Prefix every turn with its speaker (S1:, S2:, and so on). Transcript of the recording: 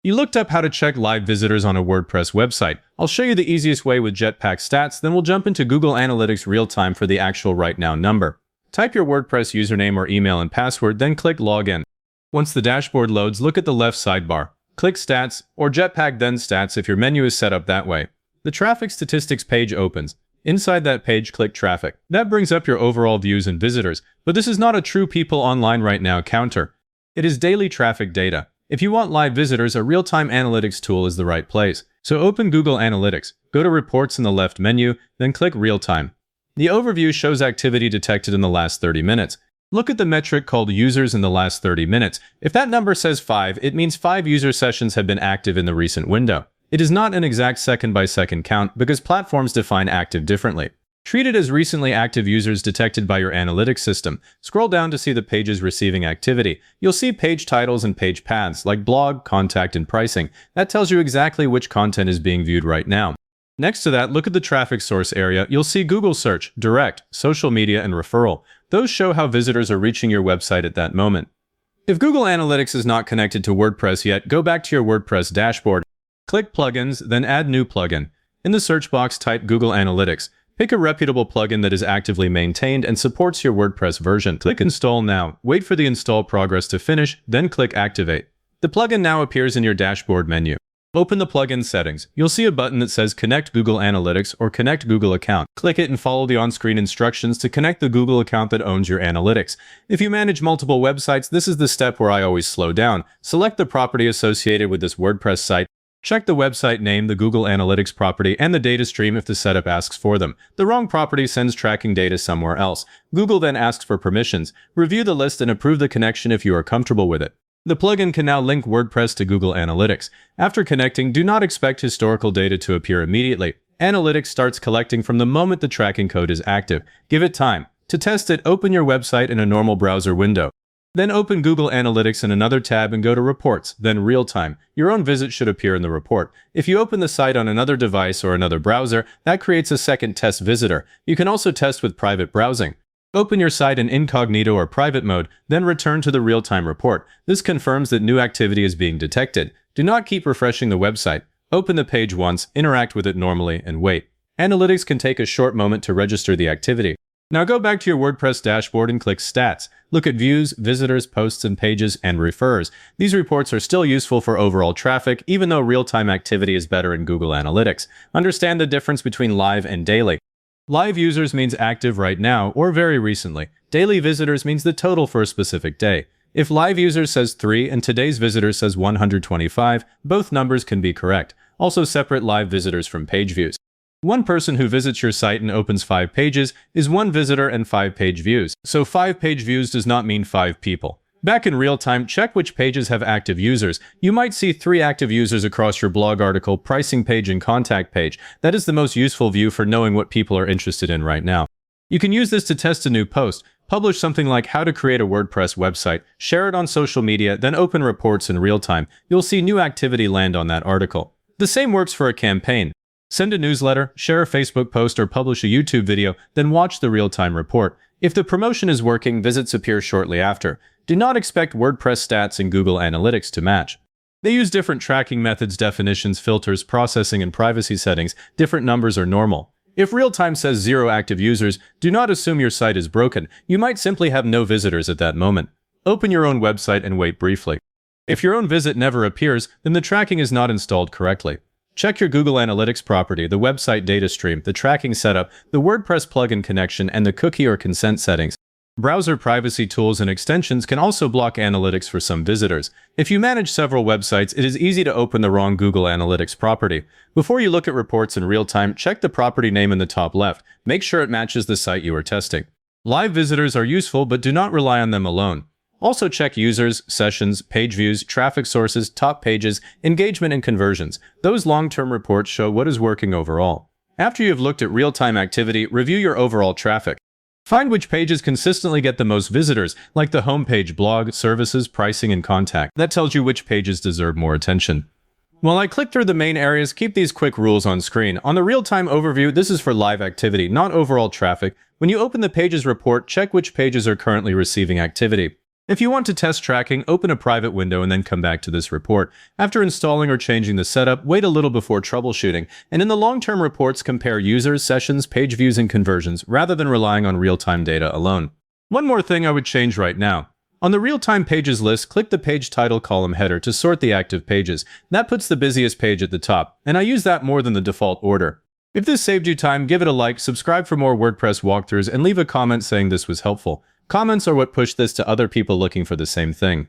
S1: You looked up how to check live visitors on a WordPress website. I'll show you the easiest way with Jetpack Stats, then we'll jump into Google Analytics real-time for the actual right now number. Type your WordPress username or email and password, then click Login. Once the dashboard loads, look at the left sidebar. Click Stats, or Jetpack then Stats if your menu is set up that way. The Traffic Statistics page opens. Inside that page, click Traffic. That brings up your overall views and visitors, but this is not a true people online right now counter. It is daily traffic data. If you want live visitors, a real-time analytics tool is the right place. So open Google Analytics, go to Reports in the left menu, then click Real-Time. The overview shows activity detected in the last 30 minutes. Look at the metric called Users in the last 30 minutes. If that number says 5, it means 5 user sessions have been active in the recent window. It is not an exact second-by-second count because platforms define active differently. Treat it as recently active users detected by your analytics system. Scroll down to see the pages receiving activity. You'll see page titles and page paths like blog, contact, and pricing. That tells you exactly which content is being viewed right now. Next to that, look at the traffic source area. You'll see Google Search, Direct, Social Media, and Referral. Those show how visitors are reaching your website at that moment. If Google Analytics is not connected to WordPress yet, go back to your WordPress dashboard. Click Plugins, then add New Plugin. In the search box, type Google Analytics. Pick a reputable plugin that is actively maintained and supports your WordPress version. Click Install now. Wait for the install progress to finish, then click Activate. The plugin now appears in your dashboard menu. Open the plugin settings. You'll see a button that says Connect Google Analytics or Connect Google Account. Click it and follow the on-screen instructions to connect the Google account that owns your analytics. If you manage multiple websites, this is the step where I always slow down. Select the property associated with this WordPress site. Check the website name, the Google Analytics property, and the data stream if the setup asks for them. The wrong property sends tracking data somewhere else. Google then asks for permissions. Review the list and approve the connection if you are comfortable with it. The plugin can now link WordPress to Google Analytics. After connecting, do not expect historical data to appear immediately. Analytics starts collecting from the moment the tracking code is active. Give it time. To test it, open your website in a normal browser window. Then open Google Analytics in another tab and go to Reports, then Real-Time. Your own visit should appear in the report. If you open the site on another device or another browser, that creates a second test visitor. You can also test with private browsing. Open your site in incognito or private mode, then return to the real-time report. This confirms that new activity is being detected. Do not keep refreshing the website. Open the page once, interact with it normally, and wait. Analytics can take a short moment to register the activity. Now go back to your WordPress dashboard and click Stats. Look at views, visitors, posts and pages, and refers. These reports are still useful for overall traffic, even though real-time activity is better in Google Analytics. Understand the difference between live and daily. Live users means active right now or very recently. Daily visitors means the total for a specific day. If live users says 3 and today's visitors says 125, both numbers can be correct. Also separate live visitors from page views. One person who visits your site and opens 5 pages is 1 visitor and 5 page views. So 5 page views does not mean 5 people. Back in real time, check which pages have active users. You might see 3 active users across your blog article, pricing page, and contact page. That is the most useful view for knowing what people are interested in right now. You can use this to test a new post. Publish something like how to create a WordPress website, share it on social media, then open reports in real time. You'll see new activity land on that article. The same works for a campaign. Send a newsletter, share a Facebook post, or publish a YouTube video, then watch the real-time report. If the promotion is working, visits appear shortly after. Do not expect WordPress stats and Google Analytics to match. They use different tracking methods, definitions, filters, processing, and privacy settings. Different numbers are normal. If real-time says 0 active users, do not assume your site is broken. You might simply have no visitors at that moment. Open your own website and wait briefly. If your own visit never appears, then the tracking is not installed correctly. Check your Google Analytics property, the website data stream, the tracking setup, the WordPress plugin connection, and the cookie or consent settings. Browser privacy tools and extensions can also block analytics for some visitors. If you manage several websites, it is easy to open the wrong Google Analytics property. Before you look at reports in real time, check the property name in the top left. Make sure it matches the site you are testing. Live visitors are useful, but do not rely on them alone. Also check users, sessions, page views, traffic sources, top pages, engagement, and conversions. Those long-term reports show what is working overall. After you have looked at real-time activity, review your overall traffic. Find which pages consistently get the most visitors, like the homepage, blog, services, pricing, and contact. That tells you which pages deserve more attention. While I click through the main areas, keep these quick rules on screen. On the real-time overview, this is for live activity, not overall traffic. When you open the pages report, check which pages are currently receiving activity. If you want to test tracking, open a private window and then come back to this report. After installing or changing the setup, wait a little before troubleshooting. And in the long-term reports, compare users, sessions, page views, and conversions, rather than relying on real-time data alone. One more thing I would change right now. On the real-time pages list, click the page title column header to sort the active pages. That puts the busiest page at the top, and I use that more than the default order. If this saved you time, give it a like, subscribe for more WordPress walkthroughs, and leave a comment saying this was helpful. Comments are what push this to other people looking for the same thing.